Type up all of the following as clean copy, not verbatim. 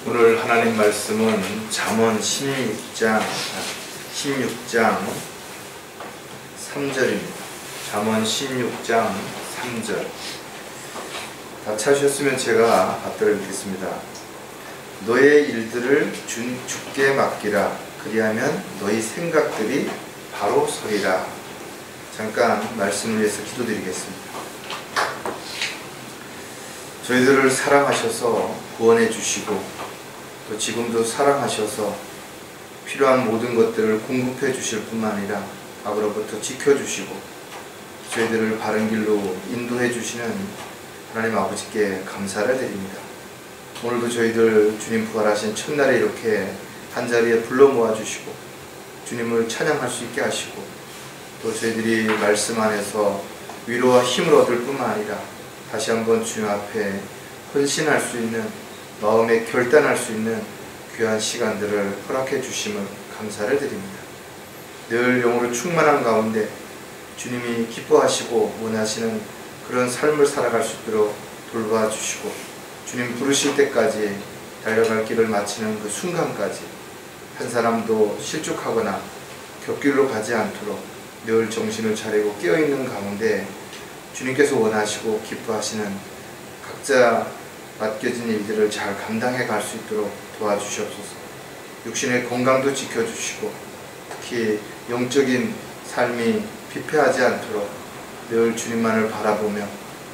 오늘 하나님 말씀은 잠언 16장 3절입니다. 잠언 16장 3절. 다 찾으셨으면 제가 답변을 읽겠습니다. 너의 일들을 주께 맡기라. 그리하면 너희 생각들이 바로 서리라. 잠깐 말씀을 위해서 기도드리겠습니다. 저희들을 사랑하셔서 구원해 주시고 또 지금도 사랑하셔서 필요한 모든 것들을 공급해 주실 뿐만 아니라 악으로부터 지켜주시고 저희들을 바른 길로 인도해 주시는 하나님 아버지께 감사를 드립니다. 오늘도 저희들 주님 부활하신 첫날에 이렇게 한자리에 불러 모아주시고 주님을 찬양할 수 있게 하시고 또 저희들이 말씀 안에서 위로와 힘을 얻을 뿐만 아니라 다시 한번 주님 앞에 헌신할 수 있는, 마음에 결단할 수 있는 귀한 시간들을 허락해 주심을 감사를 드립니다. 늘 영으로 충만한 가운데 주님이 기뻐하시고 원하시는 그런 삶을 살아갈 수 있도록 돌봐 주시고 주님 부르실 때까지 달려갈 길을 마치는 그 순간까지 한 사람도 실족하거나 곁길로 가지 않도록 늘 정신을 차리고 깨어있는 가운데 주님께서 원하시고 기뻐하시는 각자 맡겨진 일들을 잘 감당해 갈 수 있도록 도와주시옵소서. 육신의 건강도 지켜주시고 특히 영적인 삶이 피폐하지 않도록 늘 주님만을 바라보며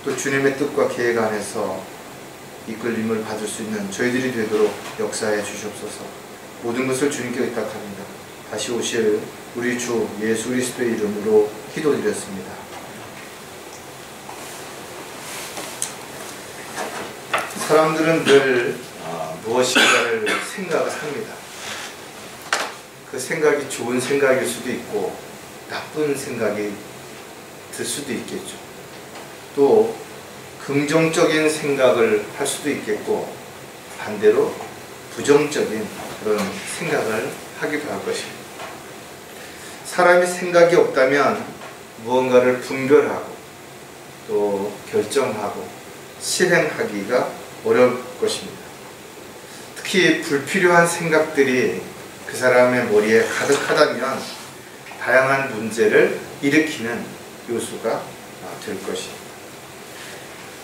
또 주님의 뜻과 계획 안에서 이끌림을 받을 수 있는 저희들이 되도록 역사해 주시옵소서. 모든 것을 주님께 의탁합니다. 다시 오실 우리 주 예수 그리스도의 이름으로 기도드렸습니다. 사람들은 늘 무엇인가를 생각을 합니다. 그 생각이 좋은 생각일 수도 있고 나쁜 생각이 들 수도 있겠죠. 또 긍정적인 생각을 할 수도 있겠고 반대로 부정적인 그런 생각을 하기도 할 것입니다. 사람이 생각이 없다면 무언가를 분별하고 또 결정하고 실행하기가 어려울 것입니다. 특히 불필요한 생각들이 그 사람의 머리에 가득하다면 다양한 문제를 일으키는 요소가 될 것입니다.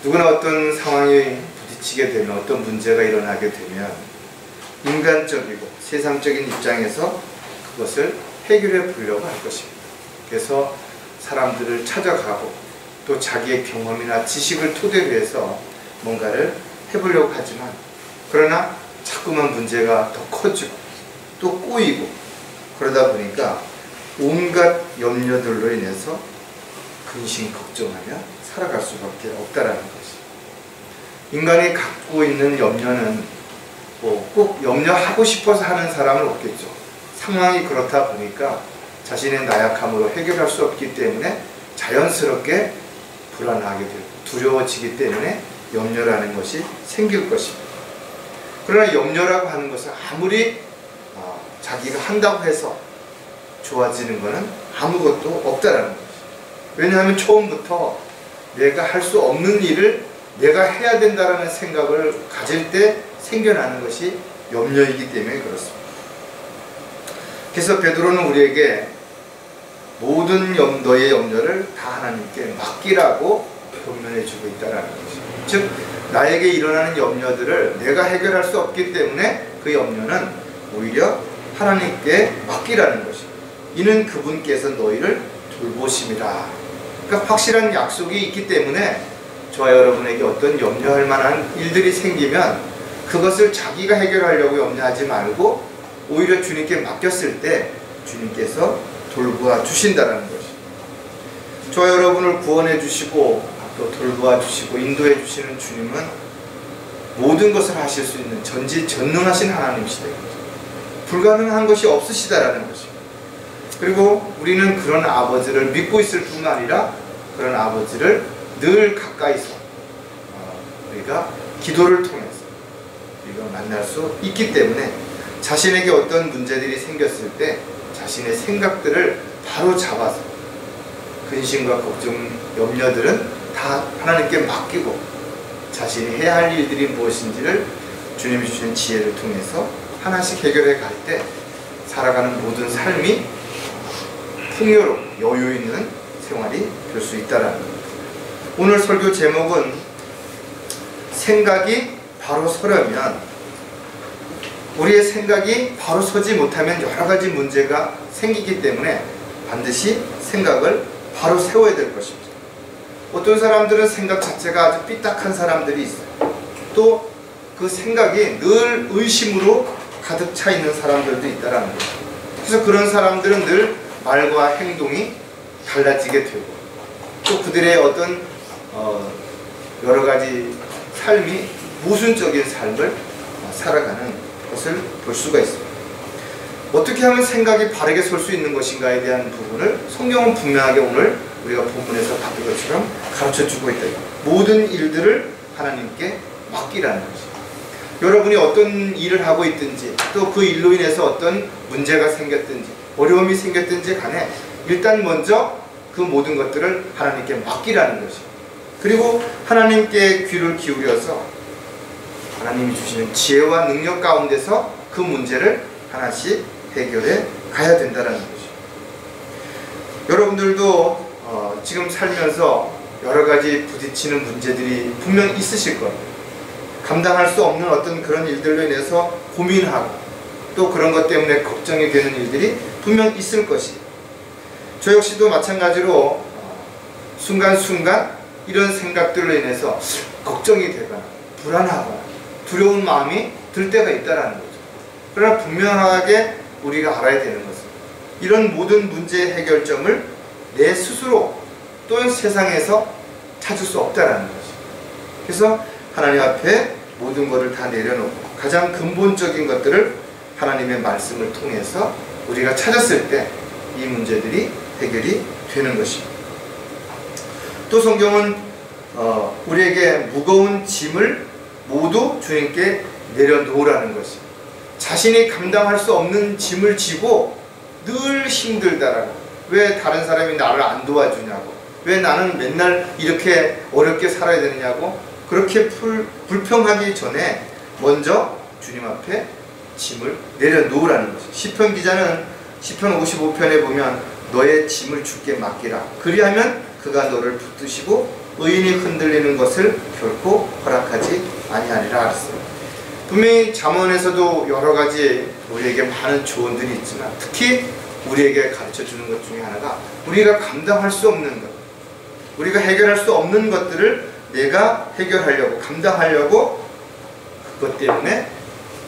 누구나 어떤 상황에 부딪히게 되면 어떤 문제가 일어나게 되면 인간적이고 세상적인 입장에서 그것을 해결해 보려고 할 것입니다. 그래서 사람들을 찾아가고 또 자기의 경험이나 지식을 토대로 해서 뭔가를 해보려고 하지만 그러나 자꾸만 문제가 더 커지고 또 꼬이고 그러다 보니까 온갖 염려들로 인해서 근심 걱정하며 살아갈 수밖에 없다라는 것이. 인간이 갖고 있는 염려는 꼭 염려하고 싶어서 하는 사람은 없겠죠. 상황이 그렇다 보니까 자신의 나약함으로 해결할 수 없기 때문에 자연스럽게 불안하게 되고 두려워지기 때문에 염려라는 것이 생길 것입니다. 그러나 염려라고 하는 것은 아무리 자기가 한다고 해서 좋아지는 것은 아무것도 없다라는 것이죠. 왜냐하면 처음부터 내가 할 수 없는 일을 내가 해야 된다라는 생각을 가질 때 생겨나는 것이 염려이기 때문에 그렇습니다. 그래서 베드로는 우리에게 모든 너의 염려를 다 하나님께 맡기라고 권면해 주고 있다는 것이죠. 즉 나에게 일어나는 염려들을 내가 해결할 수 없기 때문에 그 염려는 오히려 하나님께 맡기라는 것입니다. 이는 그분께서 너희를 돌보심이라. 그러니까 확실한 약속이 있기 때문에 저와 여러분에게 어떤 염려할 만한 일들이 생기면 그것을 자기가 해결하려고 염려하지 말고 오히려 주님께 맡겼을 때 주님께서 돌보아 주신다는 것입니다. 저와 여러분을 구원해 주시고 또 돌보아 주시고 인도해 주시는 주님은 모든 것을 하실 수 있는 전지전능하신 하나님이시다. 불가능한 것이 없으시다라는 것입니다. 그리고 우리는 그런 아버지를 믿고 있을 뿐만 아니라 그런 아버지를 늘 가까이서 우리가 기도를 통해서 우리가 만날 수 있기 때문에 자신에게 어떤 문제들이 생겼을 때 자신의 생각들을 바로 잡아서 근심과 걱정, 염려들은 다 하나님께 맡기고 자신이 해야 할 일들이 무엇인지를 주님이 주신 지혜를 통해서 하나씩 해결해 갈 때 살아가는 모든 삶이 풍요롭고 여유 있는 생활이 될 수 있다라는 겁니다. 오늘 설교 제목은 생각이 바로 서려면, 우리의 생각이 바로 서지 못하면 여러 가지 문제가 생기기 때문에 반드시 생각을 바로 세워야 될 것입니다. 어떤 사람들은 생각 자체가 아주 삐딱한 사람들이 있어요. 또 그 생각이 늘 의심으로 가득 차 있는 사람들도 있다라는 거예요. 그래서 그런 사람들은 늘 말과 행동이 달라지게 되고, 또 그들의 어떤 여러 가지 삶이 모순적인 삶을 살아가는 것을 볼 수가 있습니다. 어떻게 하면 생각이 바르게 설 수 있는 것인가에 대한 부분을 성경은 분명하게 오늘 우리가 본문에서 봤던 것처럼 가르쳐주고 있다. 모든 일들을 하나님께 맡기라는 것이죠. 여러분이 어떤 일을 하고 있든지, 또 그 일로 인해서 어떤 문제가 생겼든지 어려움이 생겼든지 간에 일단 먼저 그 모든 것들을 하나님께 맡기라는 것이죠. 그리고 하나님께 귀를 기울여서 하나님이 주시는 지혜와 능력 가운데서 그 문제를 하나씩 해결해 가야 된다는 것이죠. 여러분들도 지금 살면서 여러 가지 부딪히는 문제들이 분명 있으실 거예요. 감당할 수 없는 어떤 그런 일들로 인해서 고민하고, 또 그런 것 때문에 걱정이 되는 일들이 분명 있을 것이에요. 저 역시도 마찬가지로 순간순간 이런 생각들로 인해서 걱정이 되거나 불안하거나 두려운 마음이 들 때가 있다는 거죠. 그러나 분명하게 우리가 알아야 되는 것은 이런 모든 문제의 해결점을 내 스스로 또는 세상에서 찾을 수 없다는 거죠. 그래서 하나님 앞에 모든 것을 다 내려놓고 가장 근본적인 것들을 하나님의 말씀을 통해서 우리가 찾았을 때 이 문제들이 해결이 되는 것입니다. 또 성경은 우리에게 무거운 짐을 모두 주님께 내려놓으라는 것입니다. 자신이 감당할 수 없는 짐을 지고 늘 힘들다라고, 왜 다른 사람이 나를 안 도와주냐고, 왜 나는 맨날 이렇게 어렵게 살아야 되느냐고 그렇게 불평하기 전에 먼저 주님 앞에 짐을 내려놓으라는 것이죠. 시편 기자는 시편 55편에 보면 너의 짐을 주께 맡기라, 그리하면 그가 너를 붙드시고 의인이 흔들리는 것을 결코 허락하지 아니하리라 하셨어요. 분명히 잠언에서도 여러 가지 우리에게 많은 조언들이 있지만, 특히 우리에게 가르쳐주는 것 중에 하나가 우리가 감당할 수 없는 것, 우리가 해결할 수 없는 것들을 내가 해결하려고, 감당하려고 그것 때문에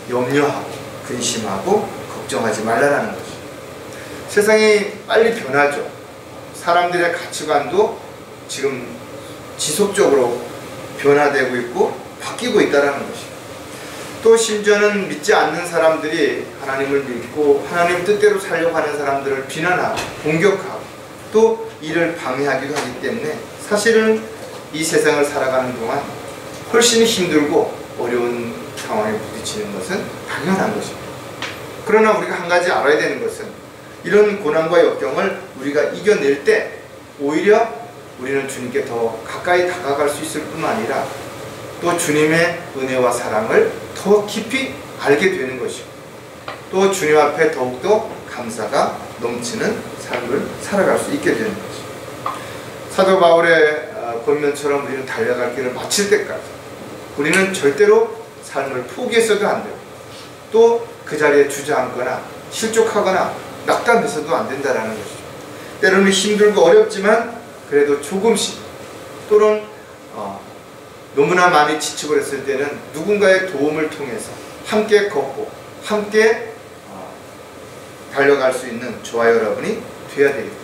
염려하고 근심하고 걱정하지 말라는 것이죠. 세상이 빨리 변하죠. 사람들의 가치관도 지금 지속적으로 변화되고 있고 바뀌고 있다는 것이죠. 또 심지어는 믿지 않는 사람들이 하나님을 믿고 하나님 뜻대로 살려고 하는 사람들을 비난하고 공격하고 또 이를 방해하기도 하기 때문에 사실은 이 세상을 살아가는 동안 훨씬 힘들고 어려운 상황에 부딪히는 것은 당연한 것입니다. 그러나 우리가 한 가지 알아야 되는 것은 이런 고난과 역경을 우리가 이겨낼 때 오히려 우리는 주님께 더 가까이 다가갈 수 있을 뿐만 아니라 또 주님의 은혜와 사랑을 더 깊이 알게 되는 것이고, 또 주님 앞에 더욱더 감사가 넘치는 삶을 살아갈 수 있게 되는 것이죠. 사도 바울의 권면처럼 우리는 달려갈 길을 마칠 때까지 우리는 절대로 삶을 포기해서도 안 되고, 또 그 자리에 주저앉거나 실족하거나 낙담해서도 안 된다는 것이죠. 때로는 힘들고 어렵지만 그래도 조금씩, 또는 너무나 많이 지치고 그랬을 때는 누군가의 도움을 통해서 함께 걷고 함께 달려갈 수 있는 저와 여러분이 되어야 되겠다.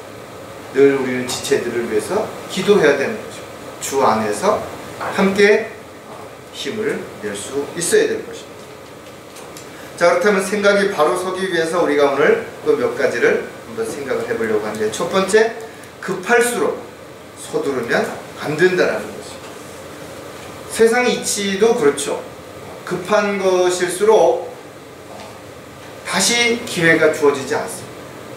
늘 우리는 지체들을 위해서 기도해야 되는 거죠. 주 안에서 함께 힘을 낼 수 있어야 될 것입니다. 자, 그렇다면 생각이 바로 서기 위해서 우리가 오늘 또 몇 가지를 한번 생각을 해보려고 하는데, 첫 번째, 급할수록 서두르면 안 된다라는 것이죠. 세상 이치도 그렇죠. 급한 것일수록 다시 기회가 주어지지 않습니다.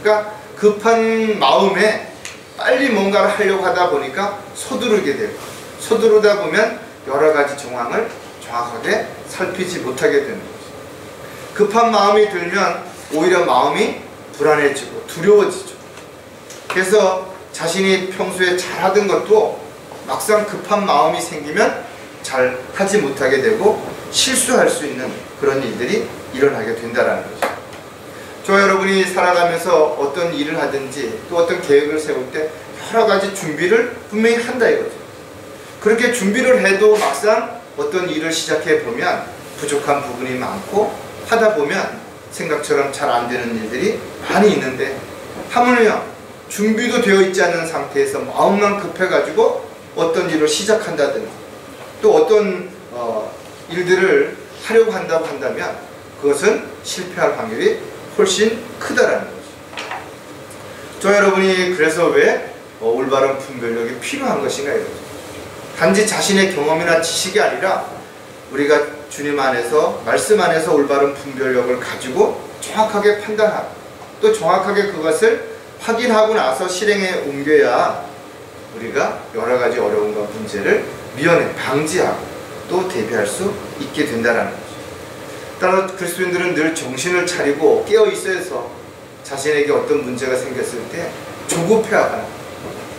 그러니까 급한 마음에 빨리 뭔가를 하려고 하다 보니까 서두르게 되고, 서두르다 보면 여러 가지 정황을 정확하게 살피지 못하게 되는 거죠. 급한 마음이 들면 오히려 마음이 불안해지고 두려워지죠. 그래서 자신이 평소에 잘하던 것도 막상 급한 마음이 생기면 잘 하지 못하게 되고 실수할 수 있는 그런 일들이 일어나게 된다는 거죠. 저와 여러분이 살아가면서 어떤 일을 하든지 또 어떤 계획을 세울 때 여러 가지 준비를 분명히 한다 이거죠. 그렇게 준비를 해도 막상 어떤 일을 시작해 보면 부족한 부분이 많고 하다 보면 생각처럼 잘 안 되는 일들이 많이 있는데, 하물며 준비도 되어 있지 않은 상태에서 마음만 급해가지고 어떤 일을 시작한다든지 또 어떤 일들을 하려고 한다고 한다면 그것은 실패할 확률이 훨씬 크다라는 거죠. 저 여러분이 그래서 왜 올바른 분별력이 필요한 것인가 이거죠. 단지 자신의 경험이나 지식이 아니라 우리가 주님 안에서, 말씀 안에서 올바른 분별력을 가지고 정확하게 판단하고 또 정확하게 그것을 확인하고 나서 실행에 옮겨야 우리가 여러 가지 어려움과 문제를 미연에 방지하고 또 대비할 수 있게 된다는 거죠. 따라 그리스도인들은 늘 정신을 차리고 깨어 있어야 해서 자신에게 어떤 문제가 생겼을 때 조급해하거나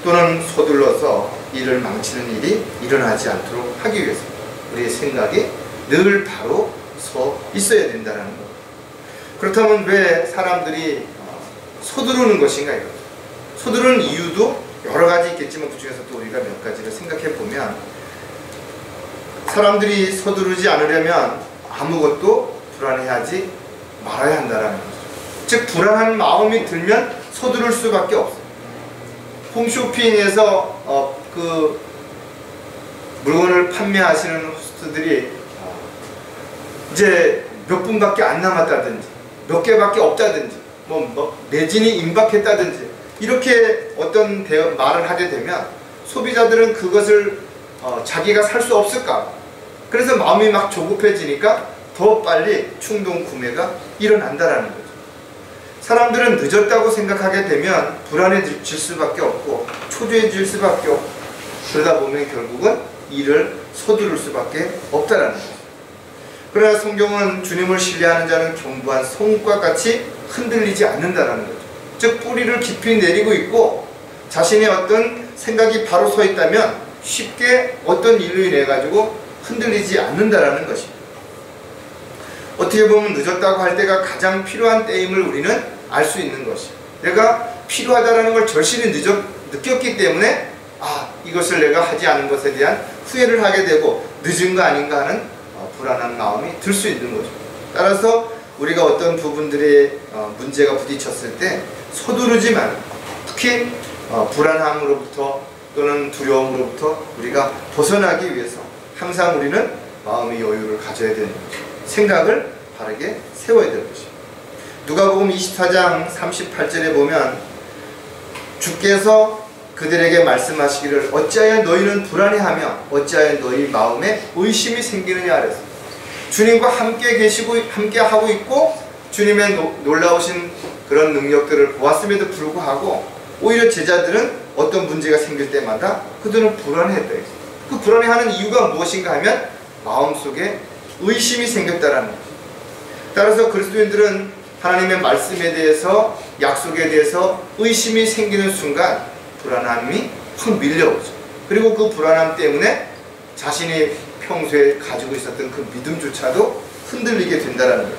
또는 서둘러서 일을 망치는 일이 일어나지 않도록 하기 위해서 우리의 생각이 늘 바로 서 있어야 된다는 것. 그렇다면 왜 사람들이 서두르는 것인가 이거죠. 서두르는 이유도 여러 가지 있겠지만 그 중에서 또 우리가 몇 가지를 생각해 보면, 사람들이 서두르지 않으려면 아무것도 불안해하지 말아야 한다는 거죠. 즉 불안한 마음이 들면 서두를 수밖에 없어요. 홈쇼핑에서 그 물건을 판매하시는 호스트들이 이제 몇 분밖에 안 남았다든지 몇 개밖에 없다든지 매진이 임박했다든지 이렇게 어떤 말을 하게 되면 소비자들은 그것을 자기가 살 수 없을까, 그래서 마음이 막 조급해지니까 더 빨리 충동 구매가 일어난다라는 거죠. 사람들은 늦었다고 생각하게 되면 불안해질 수밖에 없고 초조해질 수밖에 없고 그러다 보면 결국은 일을 서두를 수밖에 없다라는 거죠. 그러나 성경은 주님을 신뢰하는 자는 견고한 성과 같이 흔들리지 않는다라는 거죠. 즉 뿌리를 깊이 내리고 있고 자신의 어떤 생각이 바로 서 있다면 쉽게 어떤 일로 인해 가지고 흔들리지 않는다라는 것입니다. 어떻게 보면 늦었다고 할 때가 가장 필요한 때임을 우리는 알 수 있는 것이에요. 내가 필요하다라는 걸 절실히 느꼈기 때문에 이것을 내가 하지 않은 것에 대한 후회를 하게 되고 늦은 거 아닌가 하는 불안한 마음이 들 수 있는 거죠. 따라서 우리가 어떤 부분들의 문제가 부딪혔을 때 서두르지만 특히 불안함으로부터 또는 두려움으로부터 우리가 벗어나기 위해서 항상 우리는 마음의 여유를 가져야 되는 거죠. 생각을 바르게 세워야 될 것입니다. 누가복음 24장 38절에 보면 주께서 그들에게 말씀하시기를 어찌하여 너희는 불안해하며 어찌하여 너희 마음에 의심이 생기느냐 그랬어요. 주님과 함께 계시고 함께 하고 있고 주님의 놀라우신 그런 능력들을 보았음에도 불구하고 오히려 제자들은 어떤 문제가 생길 때마다 그들은 불안해했다. 그 불안해하는 이유가 무엇인가 하면 마음속에 의심이 생겼다라는 거죠. 따라서 그리스도인들은 하나님의 말씀에 대해서, 약속에 대해서 의심이 생기는 순간 불안함이 확 밀려오죠. 그리고 그 불안함 때문에 자신이 평소에 가지고 있었던 그 믿음조차도 흔들리게 된다는 거죠.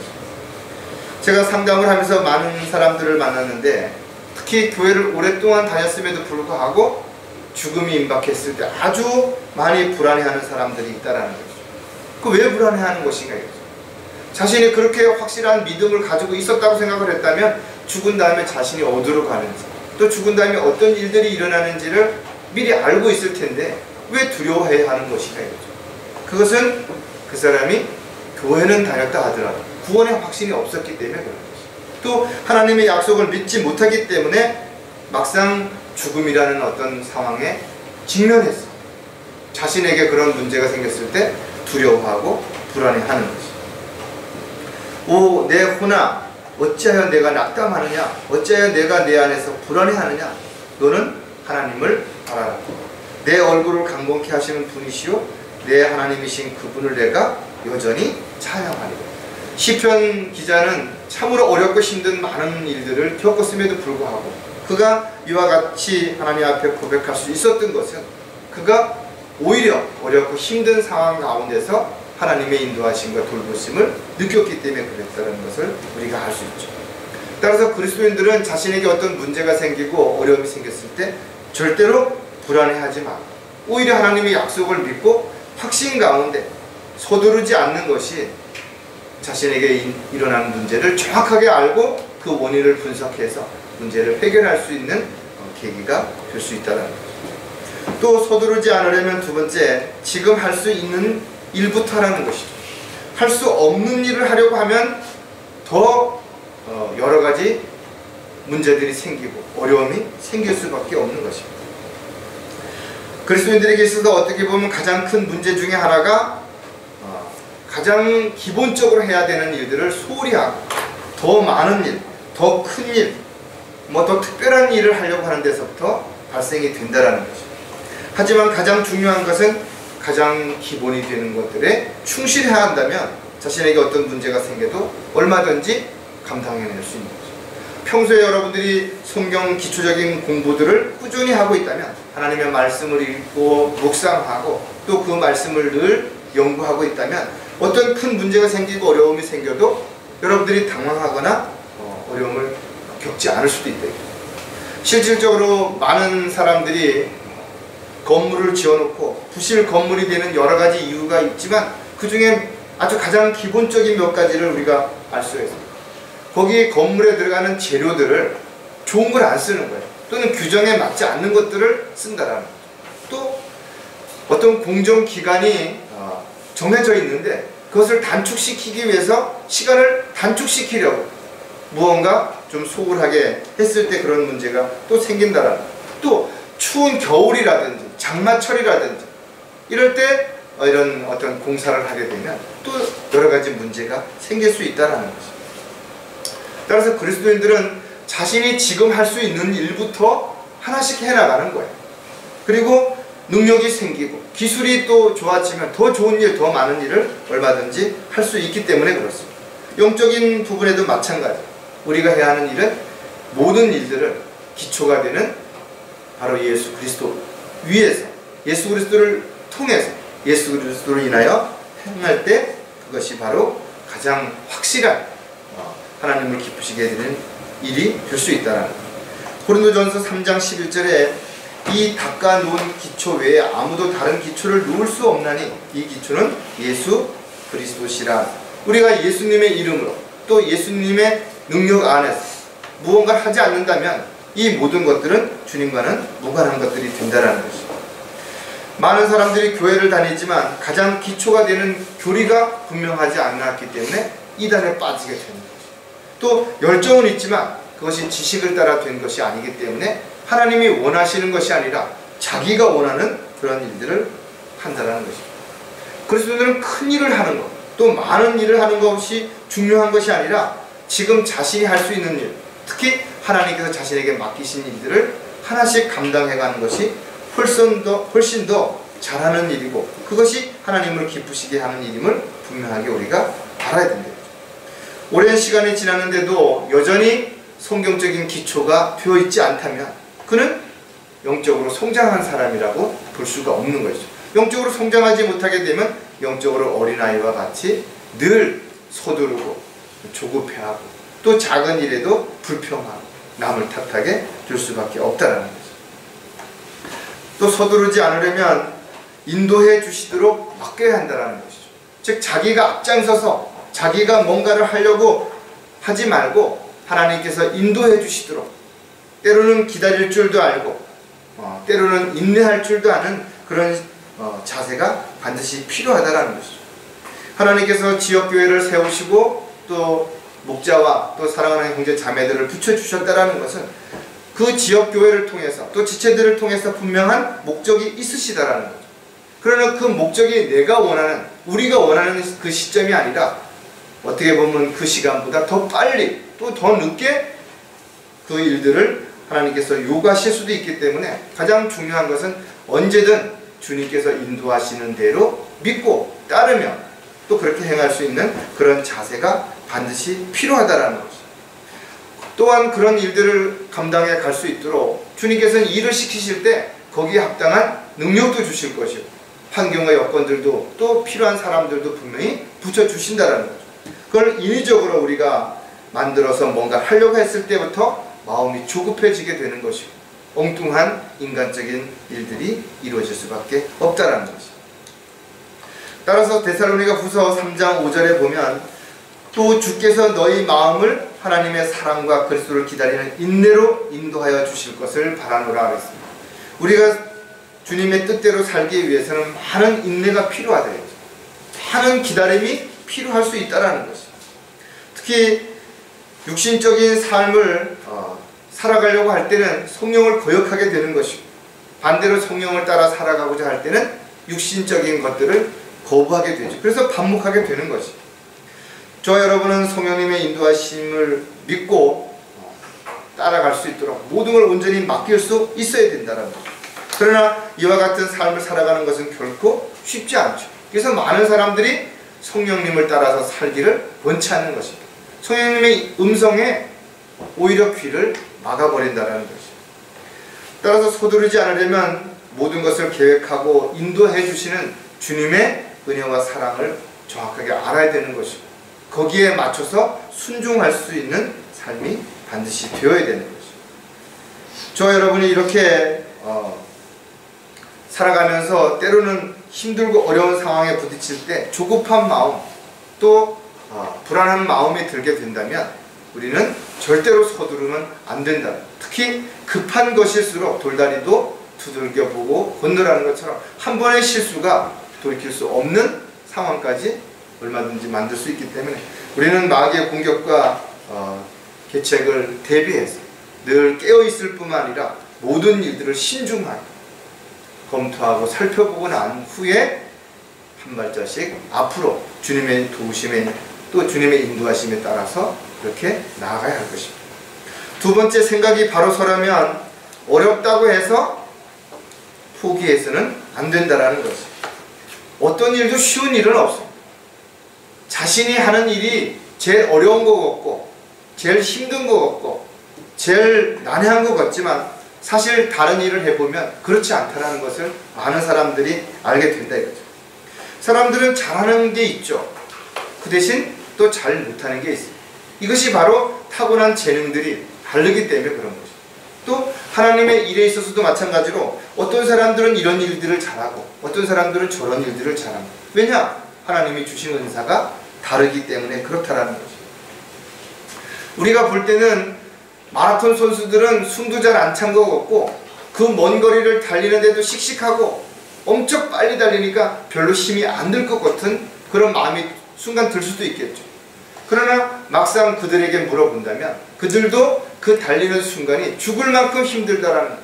제가 상담을 하면서 많은 사람들을 만났는데 특히 교회를 오랫동안 다녔음에도 불구하고 죽음이 임박했을 때 아주 많이 불안해하는 사람들이 있다는 거죠. 그 왜 불안해하는 것인가 이거죠. 자신이 그렇게 확실한 믿음을 가지고 있었다고 생각을 했다면 죽은 다음에 자신이 어디로 가는지 또 죽은 다음에 어떤 일들이 일어나는지를 미리 알고 있을 텐데 왜 두려워해야 하는 것인가 이거죠. 그것은 그 사람이 교회는 다녔다 하더라도 구원의 확신이 없었기 때문에 그런 것이죠. 또 하나님의 약속을 믿지 못하기 때문에 막상 죽음이라는 어떤 상황에 직면했어. 자신에게 그런 문제가 생겼을 때 두려워하고 불안해하는 것이죠. 오 내 혼아 어찌하여 내가 낙담하느냐, 어찌하여 내가 내 안에서 불안해하느냐. 너는 하나님을 바라라. 내 얼굴을 강건케 하시는 분이시요 내 하나님이신 그분을 내가 여전히 찬양하리라. 시편 기자는 참으로 어렵고 힘든 많은 일들을 겪었음에도 불구하고 그가 이와 같이 하나님 앞에 고백할 수 있었던 것은 그가 오히려 어렵고 힘든 상황 가운데서 하나님의 인도하심과 돌보심을 느꼈기 때문에 그랬다는 것을 우리가 알 수 있죠. 따라서 그리스도인들은 자신에게 어떤 문제가 생기고 어려움이 생겼을 때 절대로 불안해하지 말고 오히려 하나님의 약속을 믿고 확신 가운데 서두르지 않는 것이 자신에게 일어나는 문제를 정확하게 알고 그 원인을 분석해서 문제를 해결할 수 있는 계기가 될 수 있다는 거죠. 또 서두르지 않으려면 두 번째, 지금 할 수 있는 일부터 하라는 것이죠. 할 수 없는 일을 하려고 하면 더 여러 가지 문제들이 생기고 어려움이 생길 수밖에 없는 것입니다. 그리스도인들에게 있어서 어떻게 보면 가장 큰 문제 중에 하나가 가장 기본적으로 해야 되는 일들을 소홀히 하고 더 많은 일, 더 큰 일, 더 특별한 일을 하려고 하는 데서부터 발생이 된다는 것입니다. 하지만 가장 중요한 것은 가장 기본이 되는 것들에 충실해야 한다면 자신에게 어떤 문제가 생겨도 얼마든지 감당해낼 수 있는 거죠. 평소에 여러분들이 성경 기초적인 공부들을 꾸준히 하고 있다면 하나님의 말씀을 읽고 묵상하고 또 그 말씀을 늘 연구하고 있다면 어떤 큰 문제가 생기고 어려움이 생겨도 여러분들이 당황하거나 어려움을 겪지 않을 수도 있다. 실질적으로 많은 사람들이 건물을 지어놓고 부실 건물이 되는 여러 가지 이유가 있지만 그 중에 아주 가장 기본적인 몇 가지를 우리가 알 수가 있습니다. 거기 건물에 들어가는 재료들을 좋은 걸 안 쓰는 거예요. 또는 규정에 맞지 않는 것들을 쓴다라는 거죠. 또 어떤 공정기간이 정해져 있는데 그것을 단축시키기 위해서 시간을 단축시키려고 무언가 좀 소홀하게 했을 때 그런 문제가 또 생긴다라는 거예요. 또 추운 겨울이라든지 장마철이라든지 이럴 때 이런 어떤 공사를 하게 되면 또 여러 가지 문제가 생길 수 있다는 것입니다. 따라서 그리스도인들은 자신이 지금 할 수 있는 일부터 하나씩 해나가는 거예요. 그리고 능력이 생기고 기술이 또 좋아지면 더 좋은 일, 더 많은 일을 얼마든지 할 수 있기 때문에 그렇습니다. 영적인 부분에도 마찬가지. 우리가 해야 하는 일은 모든 일들을 기초가 되는 바로 예수 그리스도 위에서 예수 그리스도를 통해서 예수 그리스도를 인하여 행할 때 그것이 바로 가장 확실한 하나님을 기쁘시게 되는 일이 될 수 있다는 거예요. 고린도전서 3장 11절에 이 닦아놓은 기초 외에 아무도 다른 기초를 놓을 수 없나니 이 기초는 예수 그리스도시라. 우리가 예수님의 이름으로 또 예수님의 능력 안에서 무언가를 하지 않는다면 이 모든 것들은 주님과는 무관한 것들이 된다는 것입니다. 많은 사람들이 교회를 다니지만 가장 기초가 되는 교리가 분명하지 않았기 때문에 이단에 빠지게 되는 거죠. 또 열정은 있지만 그것이 지식을 따라 된 것이 아니기 때문에 하나님이 원하시는 것이 아니라 자기가 원하는 그런 일들을 한다는 것입니다. 그리스도인들은 큰 일을 하는 것, 또 많은 일을 하는 것이 중요한 것이 아니라 지금 자신이 할 수 있는 일, 특히 하나님께서 자신에게 맡기신 일들을 하나씩 감당해가는 것이 훨씬 더 잘하는 일이고 그것이 하나님을 기쁘시게 하는 일임을 분명하게 우리가 알아야 된다. 오랜 시간이 지났는데도 여전히 성경적인 기초가 되어 있지 않다면 그는 영적으로 성장한 사람이라고 볼 수가 없는 것이죠. 영적으로 성장하지 못하게 되면 영적으로 어린아이와 같이 늘 서두르고 조급해하고 또 작은 일에도 불평하고 남을 탓하게 될 수밖에 없다는 거죠. 또 서두르지 않으려면 인도해 주시도록 맡겨야 한다는 것이죠. 즉 자기가 앞장서서 자기가 뭔가를 하려고 하지 말고 하나님께서 인도해 주시도록 때로는 기다릴 줄도 알고 때로는 인내할 줄도 아는 그런 자세가 반드시 필요하다는 것이죠. 하나님께서 지역교회를 세우시고 또 목자와 또 사랑하는 형제 자매들을 붙여주셨다는 것은 그 지역교회를 통해서 또 지체들을 통해서 분명한 목적이 있으시다라는 거죠. 그러나 그 목적이 내가 원하는 우리가 원하는 그 시점이 아니라 어떻게 보면 그 시간보다 더 빨리 또 더 늦게 그 일들을 하나님께서 요구하실 수도 있기 때문에 가장 중요한 것은 언제든 주님께서 인도하시는 대로 믿고 따르며 또 그렇게 행할 수 있는 그런 자세가 반드시 필요하다라는 것이죠. 또한 그런 일들을 감당해 갈 수 있도록 주님께서는 일을 시키실 때 거기에 합당한 능력도 주실 것이고 환경과 여건들도 또 필요한 사람들도 분명히 붙여주신다는 거죠. 그걸 인위적으로 우리가 만들어서 뭔가 하려고 했을 때부터 마음이 조급해지게 되는 것이고 엉뚱한 인간적인 일들이 이루어질 수밖에 없다는 것이죠. 따라서 데살로니가 후서 3장 5절에 보면 또 주께서 너희 마음을 하나님의 사랑과 그리스도를 기다리는 인내로 인도하여 주실 것을 바라노라 하였습니다. 우리가 주님의 뜻대로 살기 위해서는 많은 인내가 필요하다. 많은 기다림이 필요할 수 있다는 것이죠. 특히 육신적인 삶을 살아가려고 할 때는 성령을 거역하게 되는 것이고 반대로 성령을 따라 살아가고자 할 때는 육신적인 것들을 거부하게 되죠. 그래서 반복하게 되는 것이죠. 저와 여러분은 성령님의 인도하심을 믿고 따라갈 수 있도록 모든 걸 온전히 맡길 수 있어야 된다는 거죠. 그러나 이와 같은 삶을 살아가는 것은 결코 쉽지 않죠. 그래서 많은 사람들이 성령님을 따라서 살기를 원치 않는 것입니다. 성령님의 음성에 오히려 귀를 막아버린다는 것이죠. 따라서 서두르지 않으려면 모든 것을 계획하고 인도해 주시는 주님의 은혜와 사랑을 정확하게 알아야 되는 것이고 거기에 맞춰서 순종할 수 있는 삶이 반드시 되어야 되는 것이죠. 저와 여러분이 이렇게 살아가면서 때로는 힘들고 어려운 상황에 부딪힐 때 조급한 마음 또 불안한 마음이 들게 된다면 우리는 절대로 서두르면 안 된다. 특히 급한 것일수록 돌다리도 두들겨 보고 건너라는 것처럼 한 번의 실수가 돌이킬 수 없는 상황까지 얼마든지 만들 수 있기 때문에 우리는 마귀의 공격과 계책을 대비해서 늘 깨어있을 뿐만 아니라 모든 일들을 신중하게 검토하고 살펴보고 난 후에 한 발자씩 앞으로 주님의 도우심에 또 주님의 인도하심에 따라서 그렇게 나아가야 할 것입니다. 두 번째, 생각이 바로 서려면 어렵다고 해서 포기해서는 안 된다는 것입니다. 어떤 일도 쉬운 일은 없습니다. 자신이 하는 일이 제일 어려운 것 같고 제일 힘든 것 같고 제일 난해한 것 같지만 사실 다른 일을 해보면 그렇지 않다는 것을 많은 사람들이 알게 된다 이거죠. 사람들은 잘하는 게 있죠. 그 대신 또 잘 못하는 게 있어요. 이것이 바로 타고난 재능들이 다르기 때문에 그런 거죠. 또 하나님의 일에 있어서도 마찬가지로 어떤 사람들은 이런 일들을 잘하고 어떤 사람들은 저런 일들을 잘합니다. 왜냐? 하나님이 주신 은사가 다르기 때문에 그렇다라는 거죠. 우리가 볼 때는 마라톤 선수들은 숨도 잘 안 찬 것 같고 그 먼 거리를 달리는데도 씩씩하고 엄청 빨리 달리니까 별로 힘이 안 들 것 같은 그런 마음이 순간 들 수도 있겠죠. 그러나 막상 그들에게 물어본다면 그들도 그 달리는 순간이 죽을 만큼 힘들다라는 거예요.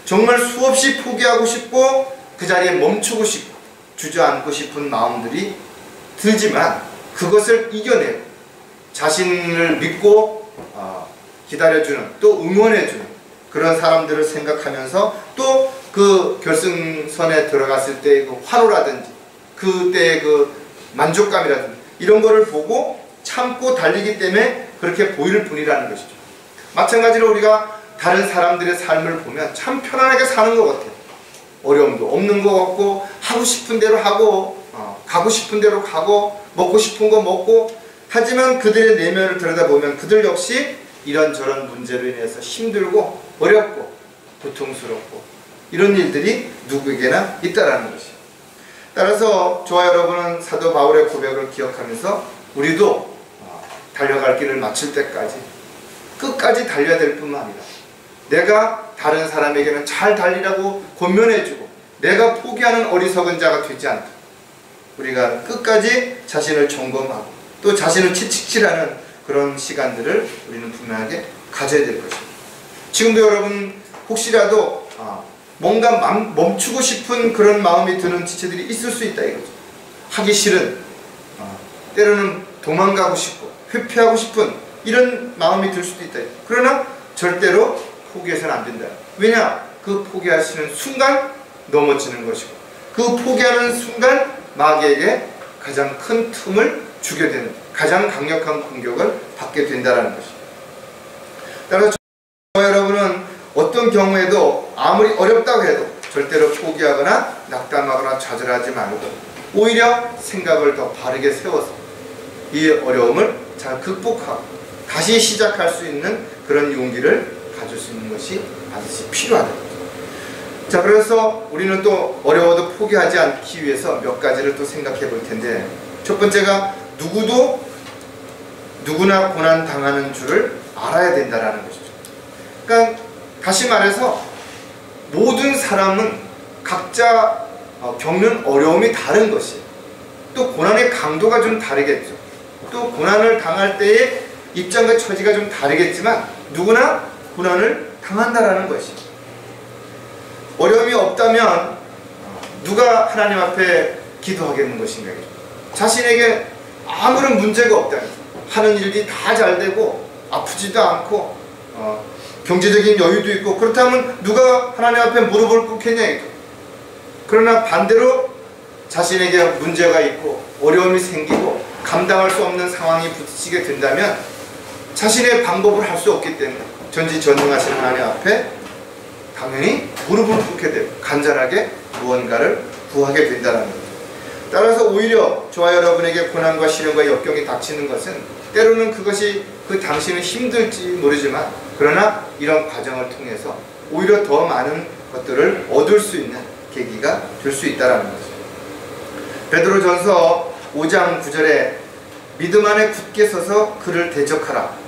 정말 수없이 포기하고 싶고 그 자리에 멈추고 싶고 주저앉고 싶은 마음들이 들지만 그것을 이겨내고 자신을 믿고 기다려주는 또 응원해주는 그런 사람들을 생각하면서 또 그 결승선에 들어갔을 때의 그 환호라든지 그때의 그 만족감이라든지 이런 거를 보고 참고 달리기 때문에 그렇게 보일 뿐이라는 것이죠. 마찬가지로 우리가 다른 사람들의 삶을 보면 참 편안하게 사는 것 같아요. 어려움도 없는 것 같고 하고 싶은 대로 하고 가고 싶은 대로 가고 먹고 싶은 거 먹고 하지만 그들의 내면을 들여다보면 그들 역시 이런저런 문제로 인해서 힘들고 어렵고 고통스럽고 이런 일들이 누구에게나 있다라는 것이에요. 따라서 저와 여러분은 사도 바울의 고백을 기억하면서 우리도 달려갈 길을 마칠 때까지 끝까지 달려야 될 뿐만 아니라 내가 다른 사람에게는 잘 달리라고 권면해주고 내가 포기하는 어리석은 자가 되지 않도록 우리가 끝까지 자신을 점검하고 또 자신을 채찍질하는 그런 시간들을 우리는 분명하게 가져야 될 것입니다. 지금도 여러분 혹시라도 뭔가 멈추고 싶은 그런 마음이 드는 지체들이 있을 수 있다 이거죠. 하기 싫은 때로는 도망가고 싶고 회피하고 싶은 이런 마음이 들 수도 있다. 그러나 절대로 포기해서는 안 된다. 왜냐? 그 포기하시는 순간 넘어지는 것이고, 그 포기하는 순간 마귀에게 가장 큰 틈을 주게 되는, 가장 강력한 공격을 받게 된다는 것입니다. 따라서 저와 여러분은 어떤 경우에도 아무리 어렵다고 해도 절대로 포기하거나 낙담하거나 좌절하지 말고 오히려 생각을 더 바르게 세워서 이 어려움을 잘 극복하고 다시 시작할 수 있는 그런 용기를 가질 수 있는 것이 반드시 필요하다. 자, 그래서 우리는 또 어려워도 포기하지 않기 위해서 몇 가지를 또 생각해 볼 텐데, 첫 번째가 누구나 고난 당하는 줄을 알아야 된다라는 것이죠. 그러니까 다시 말해서 모든 사람은 각자 겪는 어려움이 다른 것이에요. 또 고난의 강도가 좀 다르겠죠. 또 고난을 당할 때의 입장과 처지가 좀 다르겠지만 누구나 고난을 당한다라는 것이죠. 어려움이 없다면 누가 하나님 앞에 기도하겠는 것인가? 자신에게 아무런 문제가 없다면, 하는 일이 다 잘 되고 아프지도 않고 경제적인 여유도 있고, 그렇다면 누가 하나님 앞에 무릎을 꿇겠냐. 그러나 반대로 자신에게 문제가 있고 어려움이 생기고 감당할 수 없는 상황이 부딪히게 된다면 자신의 방법을 할 수 없기 때문에 전지전능하신 하나님 앞에 당연히 무릎을 꿇게 되고 간절하게 무언가를 구하게 된다는 거죠. 따라서 오히려 저와 여러분에게 고난과 시련과 역경이 닥치는 것은 때로는 그것이 그 당시는 힘들지 모르지만, 그러나 이런 과정을 통해서 오히려 더 많은 것들을 얻을 수 있는 계기가 될 수 있다는 거죠. 베드로전서 5장 9절에 믿음 안에 굳게 서서 그를 대적하라.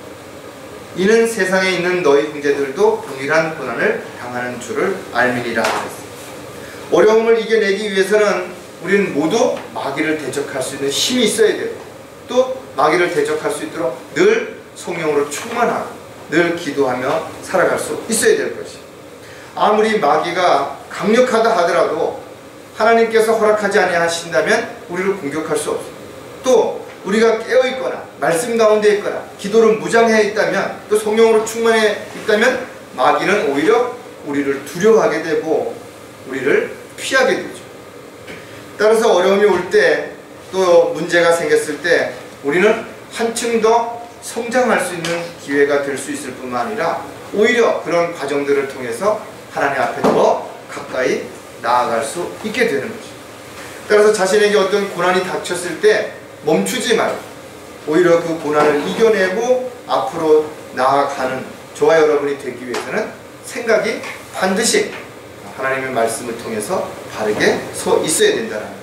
이는 세상에 있는 너희 형제들도 동일한 고난을 당하는 줄을 알미니라 하셨습니다. 어려움을 이겨내기 위해서는 우리는 모두 마귀를 대적할 수 있는 힘이 있어야 되고, 또 마귀를 대적할 수 있도록 늘 성령으로 충만하고 늘 기도하며 살아갈 수 있어야 될 것이에요. 아무리 마귀가 강력하다 하더라도 하나님께서 허락하지 아니하신다면 우리를 공격할 수 없어요. 또 우리가 깨어있거나 말씀 가운데 있거나 기도를 무장해 있다면, 또 성령으로 충만해 있다면 마귀는 오히려 우리를 두려워하게 되고 우리를 피하게 되죠. 따라서 어려움이 올 때, 또 문제가 생겼을 때 우리는 한층 더 성장할 수 있는 기회가 될 수 있을 뿐만 아니라 오히려 그런 과정들을 통해서 하나님 앞에 더 가까이 나아갈 수 있게 되는 거죠. 따라서 자신에게 어떤 고난이 닥쳤을 때 멈추지 말고 오히려 그 고난을 이겨내고 앞으로 나아가는 저와 여러분이 되기 위해서는 생각이 반드시 하나님의 말씀을 통해서 바르게 서 있어야 된다는 거죠.